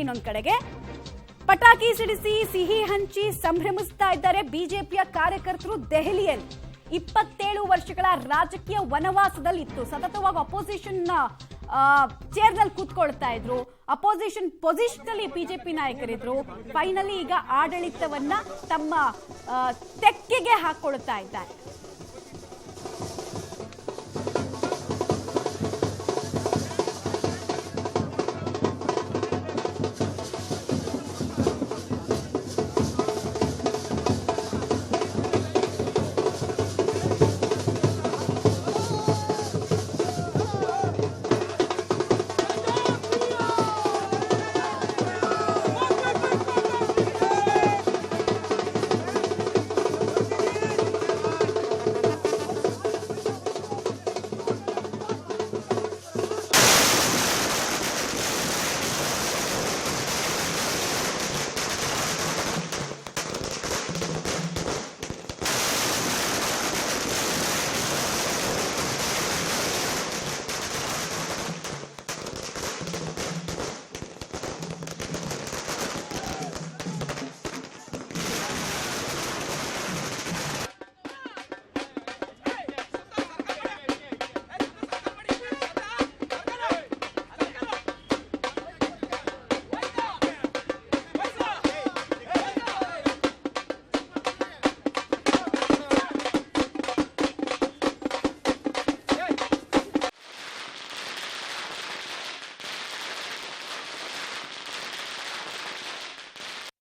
ಇನ್ನೊಂದು ಕಡೆಗೆ ಪಟಾಕಿ ಸಿಡಿಸಿ ಸಿಹಿ ಹಂಚಿ ಸಂಭ್ರಮಿಸ್ತಾ ಇದ್ದಾರೆ ಬಿಜೆಪಿಯ ಕಾರ್ಯಕರ್ತರು. ದೆಹಲಿಯಲ್ಲಿ 27 ವರ್ಷಗಳ ರಾಜಕೀಯ ವನವಾಸದಲ್ಲಿತ್ತು. ಸತತವಾಗಿ ಅಪೋಸಿಷನ್ ಚೇರ್ನಲ್ಲಿ ಕೂತ್ಕೊಳ್ತಾ ಇದ್ರು. ಅಪೋಸಿಷನ್ ಪೊಸಿಷನ್ ಅಲ್ಲಿ ಬಿಜೆಪಿ ನಾಯಕರಿದ್ರು. ಫೈನಲಿ ಈಗ ಆಡಳಿತವನ್ನ ತಮ್ಮ ತೆಕ್ಕೆಗೆ ಹಾಕೊಳ್ತಾ ಇದ್ದಾರೆ.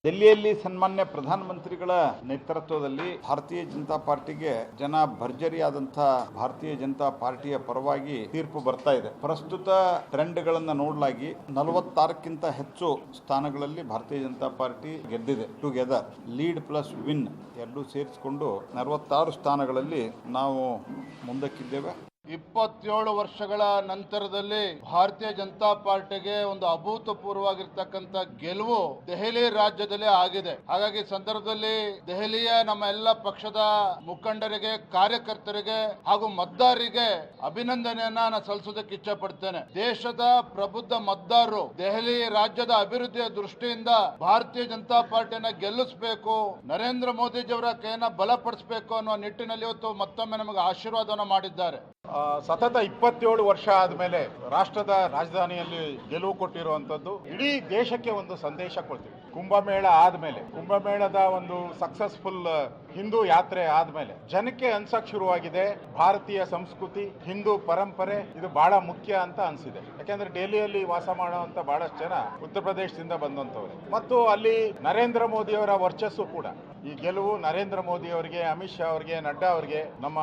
ದಿಲ್ಲಿಯಲ್ಲಿ ಸನ್ಮಾನ್ಯ ಪ್ರಧಾನಮಂತ್ರಿಗಳ ನೇತೃತ್ವದಲ್ಲಿ ಭಾರತೀಯ ಜನತಾ ಪಾರ್ಟಿಗೆ ಜನ ಭರ್ಜರಿಯಾದಂತಹ ಭಾರತೀಯ ಜನತಾ ಪಾರ್ಟಿಯ ಪರವಾಗಿ ತೀರ್ಪು ಬರ್ತಾ ಇದೆ. ಪ್ರಸ್ತುತ ಟ್ರೆಂಡ್ಗಳನ್ನು ನೋಡಲಾಗಿ 46ಕ್ಕಿಂತ ಹೆಚ್ಚು ಸ್ಥಾನಗಳಲ್ಲಿ ಭಾರತೀಯ ಜನತಾ ಪಾರ್ಟಿ ಗೆದ್ದಿದೆ. ಟುಗೆದರ್ ಲೀಡ್ ಪ್ಲಸ್ ವಿನ್ ಎರಡೂ ಸೇರಿಸಿಕೊಂಡು 46 ಸ್ಥಾನಗಳಲ್ಲಿ ನಾವು ಮುಂದಕ್ಕಿದ್ದೇವೆ. 27 ವರ್ಷಗಳ ನಂತರದಲ್ಲಿ ಭಾರತೀಯ ಜನತಾ ಪಾರ್ಟಿಗೆ ಒಂದು ಅಭೂತಪೂರ್ವವಾಗಿರ್ತಕ್ಕಂಥ ಗೆಲುವು ದೆಹಲಿ ರಾಜ್ಯದಲ್ಲಿ ಆಗಿದೆ. ಹಾಗಾಗಿ ಸಂದರ್ಭದಲ್ಲಿ ದೆಹಲಿಯ ನಮ್ಮ ಎಲ್ಲ ಪಕ್ಷದ ಮುಖಂಡರಿಗೆ, ಕಾರ್ಯಕರ್ತರಿಗೆ ಹಾಗೂ ಮತದಾರರಿಗೆ ಅಭಿನಂದನೆಯನ್ನ ನಾನು ಸಲ್ಲಿಸೋದಕ್ಕೆ ಇಚ್ಛೆ ಪಡ್ತೇನೆ. ದೇಶದ ಪ್ರಬುದ್ಧ ಮತದಾರರು ದೆಹಲಿ ರಾಜ್ಯದ ಅಭಿವೃದ್ಧಿಯ ದೃಷ್ಟಿಯಿಂದ ಭಾರತೀಯ ಜನತಾ ಪಾರ್ಟಿಯನ್ನ ಗೆಲ್ಲಿಸಬೇಕು, ನರೇಂದ್ರ ಮೋದಿಜಿಯವರ ಕೈಯನ್ನ ಬಲಪಡಿಸಬೇಕು ಅನ್ನುವ ನಿಟ್ಟಿನಲ್ಲಿ ಇವತ್ತು ಮತ್ತೊಮ್ಮೆ ನಮಗೆ ಆಶೀರ್ವಾದವನ್ನು ಮಾಡಿದ್ದಾರೆ. ಸತತ 27 ವರ್ಷ ಆದ್ಮೇಲೆ ರಾಷ್ಟ್ರದ ರಾಜಧಾನಿಯಲ್ಲಿ ಗೆಲುವು ಕೊಟ್ಟಿರುವಂತದ್ದು ಇಡೀ ದೇಶಕ್ಕೆ ಒಂದು ಸಂದೇಶ ಕೊಡ್ತೀವಿ. ಕುಂಭಮೇಳ ಆದ್ಮೇಲೆ, ಕುಂಭಮೇಳದ ಒಂದು ಸಕ್ಸಸ್ಫುಲ್ ಹಿಂದೂ ಯಾತ್ರೆ ಆದ್ಮೇಲೆ ಜನಕ್ಕೆ ಅನ್ಸಕ್ ಶುರುವಾಗಿದೆ ಭಾರತೀಯ ಸಂಸ್ಕೃತಿ, ಹಿಂದೂ ಪರಂಪರೆ ಇದು ಬಹಳ ಮುಖ್ಯ ಅಂತ ಅನ್ಸಿದೆ. ಯಾಕಂದ್ರೆ ಡೆಲ್ಲಿಯಲ್ಲಿ ವಾಸ ಮಾಡುವಂತ ಬಹಳಷ್ಟು ಜನ ಉತ್ತರ ಪ್ರದೇಶದಿಂದ ಬಂದಂತವ್ರೆ ಮತ್ತು ಅಲ್ಲಿ ನರೇಂದ್ರ ಮೋದಿ ಅವರ ವರ್ಚಸ್ಸು ಕೂಡ. ಈ ಗೆಲುವು ನರೇಂದ್ರ ಮೋದಿ ಅವರಿಗೆ, ಅಮಿತ್ ಶಾ ಅವರಿಗೆ, ನಡ್ಡಾ ಅವರಿಗೆ, ನಮ್ಮ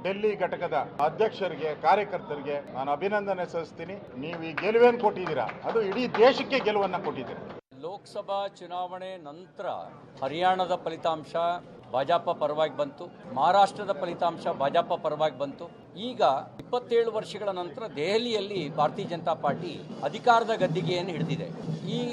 ಡೆಲ್ಲಿ ಘಟಕದ ಅಧ್ಯಕ್ಷರಿಗೆ, ಕಾರ್ಯಕರ್ತರಿಗೆ ನಾನು ಅಭಿನಂದನೆ ಸಲ್ಲಿಸ್ತೀನಿ. ನೀವು ಈ ಗೆಲುವೇನು ಕೊಟ್ಟಿದ್ದೀರಾ ಅದು ಇಡೀ ದೇಶಕ್ಕೆ ಗೆಲುವನ್ನು ಕೊಟ್ಟಿದ್ದೀರಾ. ಲೋಕಸಭಾ ಚುನಾವಣೆ ನಂತರ ಹರಿಯಾಣದ ಫಲಿತಾಂಶ ಭಾಜಪ ಪರವಾಗಿ ಬಂತು, ಮಹಾರಾಷ್ಟ್ರದ ಫಲಿತಾಂಶ ಭಾಜಪ ಪರವಾಗಿ ಬಂತು. ಈಗ 27 ವರ್ಷಗಳ ನಂತರ ದೆಹಲಿಯಲ್ಲಿ ಭಾರತೀಯ ಜನತಾ ಪಾರ್ಟಿ ಅಧಿಕಾರದ ಗದ್ದಿಗೆಯನ್ನು ಹಿಡಿದಿದೆ.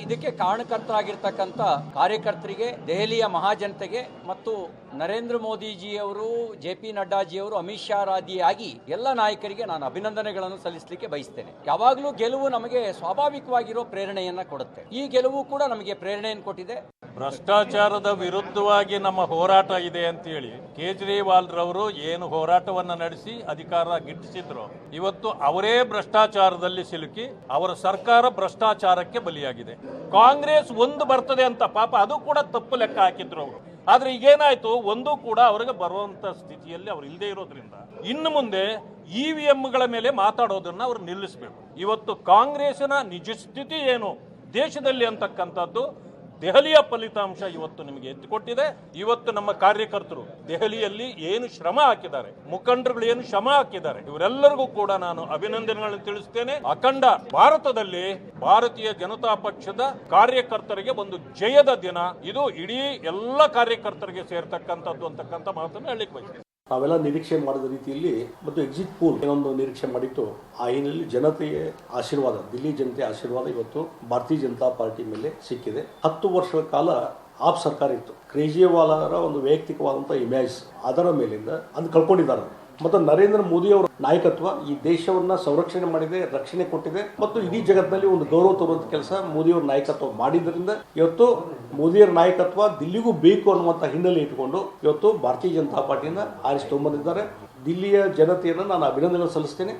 ಇದಕ್ಕೆ ಕಾರಣಕರ್ತರಾಗಿರ್ತಕ್ಕಂಥ ಕಾರ್ಯಕರ್ತರಿಗೆ, ದೆಹಲಿಯ ಮಹಾಜನತೆಗೆ ಮತ್ತು ನರೇಂದ್ರ ಮೋದಿಜಿಯವರು, JP ನಡ್ಡಾಜಿಯವರು, ಅಮಿತ್ ಶಾ ರಾದಿಯಾಗಿ ಎಲ್ಲ ನಾಯಕರಿಗೆ ನಾನು ಅಭಿನಂದನೆಗಳನ್ನು ಸಲ್ಲಿಸಲಿಕ್ಕೆ ಬಯಸ್ತೇನೆ. ಯಾವಾಗಲೂ ಗೆಲುವು ನಮಗೆ ಸ್ವಾಭಾವಿಕವಾಗಿರೋ ಪ್ರೇರಣೆಯನ್ನ ಕೊಡುತ್ತೆ. ಈ ಗೆಲುವು ಕೂಡ ನಮಗೆ ಪ್ರೇರಣೆಯನ್ನು ಕೊಟ್ಟಿದೆ. ಭ್ರಷ್ಟಾಚಾರದ ವಿರುದ್ಧವಾಗಿ ನಮ್ಮ ಹೋರಾಟ ಇದೆ ಅಂತೇಳಿ ಕೇಜ್ರಿವಾಲ್ ರವರು ಏನು ಹೋರಾಟವನ್ನ ನಡೆಸಿ ಅಧಿಕಾರ ಗಿಟ್ಟಿಸಿದ್ರು, ಇವತ್ತು ಅವರೇ ಭ್ರಷ್ಟಾಚಾರದಲ್ಲಿ ಸಿಲುಕಿ ಅವರ ಸರ್ಕಾರ ಭ್ರಷ್ಟಾಚಾರಕ್ಕೆ ಬಲಿಯಾಗಿದೆ. ಕಾಂಗ್ರೆಸ್ ಒಂದು ಬರ್ತದೆ ಅಂತ ಪಾಪ ಅದು ಕೂಡ ತಪ್ಪು ಲೆಕ್ಕ ಹಾಕಿದ್ರು ಅವರು. ಆದ್ರೆ ಈಗೇನಾಯ್ತು, ಒಂದು ಕೂಡ ಅವರಿಗೆ ಬರುವಂತ ಸ್ಥಿತಿಯಲ್ಲಿ ಅವ್ರು ಇಲ್ಲದೆ ಇರೋದ್ರಿಂದ ಇನ್ನು ಮುಂದೆ EVMಗಳ ಮೇಲೆ ಮಾತಾಡೋದನ್ನ ಅವರು ನಿಲ್ಲಿಸಬೇಕು. ಇವತ್ತು ಕಾಂಗ್ರೆಸ್ನ ನಿಜ ಸ್ಥಿತಿ ಏನು ದೇಶದಲ್ಲಿ ಅಂತಕ್ಕಂಥದ್ದು ದೆಹಲಿಯ ಫಲಿತಾಂಶ ಇವತ್ತು ನಿಮಗೆ ಎತ್ತಿಕೊಟ್ಟಿದೆ. ಇವತ್ತು ನಮ್ಮ ಕಾರ್ಯಕರ್ತರು ದೆಹಲಿಯಲ್ಲಿ ಏನು ಶ್ರಮ ಹಾಕಿದ್ದಾರೆ, ಮುಖಂಡರುಗಳು ಏನು ಶ್ರಮ ಹಾಕಿದ್ದಾರೆ, ಇವರೆಲ್ಲರಿಗೂ ಕೂಡ ನಾನು ಅಭಿನಂದನೆಗಳನ್ನು ತಿಳಿಸ್ತೇನೆ. ಅಖಂಡ ಭಾರತದಲ್ಲಿ ಭಾರತೀಯ ಜನತಾ ಪಕ್ಷದ ಕಾರ್ಯಕರ್ತರಿಗೆ ಒಂದು ಜಯದ ದಿನ ಇದು. ಇಡೀ ಎಲ್ಲ ಕಾರ್ಯಕರ್ತರಿಗೆ ಸೇರ್ತಕ್ಕಂಥದ್ದು ಅಂತಕ್ಕಂಥ ಮಾತನ್ನು ಹೇಳಲಿಕ್ಕೆ ಬಯಸ್ತೇನೆ. ನಾವೆಲ್ಲ ನಿರೀಕ್ಷೆ ಮಾಡಿದ ರೀತಿಯಲ್ಲಿ ಮತ್ತು ಎಕ್ಸಿಟ್ ಪೋಲ್ ಏನೊಂದು ನಿರೀಕ್ಷೆ ಮಾಡಿತ್ತು, ಆ ಹಿನ್ನೆಲೆಯಲ್ಲಿ ಜನತೆಯ ಆಶೀರ್ವಾದ, ದಿಲ್ಲಿ ಜನತೆಯ ಆಶೀರ್ವಾದ ಇವತ್ತು ಭಾರತೀಯ ಜನತಾ ಪಾರ್ಟಿ ಮೇಲೆ ಸಿಕ್ಕಿದೆ. 10 ವರ್ಷಗಳ ಕಾಲ ಆಪ್ ಸರ್ಕಾರ ಇತ್ತು. ಕೇಜ್ರಿವಾಲ್ ಅವರ ಒಂದು ವೈಯಕ್ತಿಕವಾದಂಥ ಇಮೇಜ್ ಅದರ ಮೇಲಿಂದ ಅದು ಕಳ್ಕೊಂಡಿದ್ದಾರೆ. ಮತ್ತು ನರೇಂದ್ರ ಮೋದಿ ಅವರ ನಾಯಕತ್ವ ಈ ದೇಶವನ್ನ ಸಂರಕ್ಷಣೆ ಮಾಡಿದೆ, ರಕ್ಷಣೆ ಕೊಟ್ಟಿದೆ ಮತ್ತು ಇಡೀ ಜಗತ್ತಿನಲ್ಲಿ ಒಂದು ಗೌರವ ತರುವಂತ ಕೆಲಸ ಮೋದಿ ಅವರ ನಾಯಕತ್ವ ಮಾಡಿದ್ರಿಂದ ಇವತ್ತು ಮೋದಿಯವರ ನಾಯಕತ್ವ ದಿಲ್ಲಿಗೂ ಬೇಕು ಅನ್ನುವಂಥ ಹಿನ್ನೆಲೆ ಇಟ್ಟುಕೊಂಡು ಇವತ್ತು ಭಾರತೀಯ ಜನತಾ ಪಾರ್ಟಿಯಿಂದ ಆರಿಸಿ ತೊಗೊಂಬಂದಿದ್ದಾರೆ. ದಿಲ್ಲಿಯ ಜನತೆಯನ್ನು ನಾನು ಅಭಿನಂದನೆ ಸಲ್ಲಿಸ್ತೇನೆ.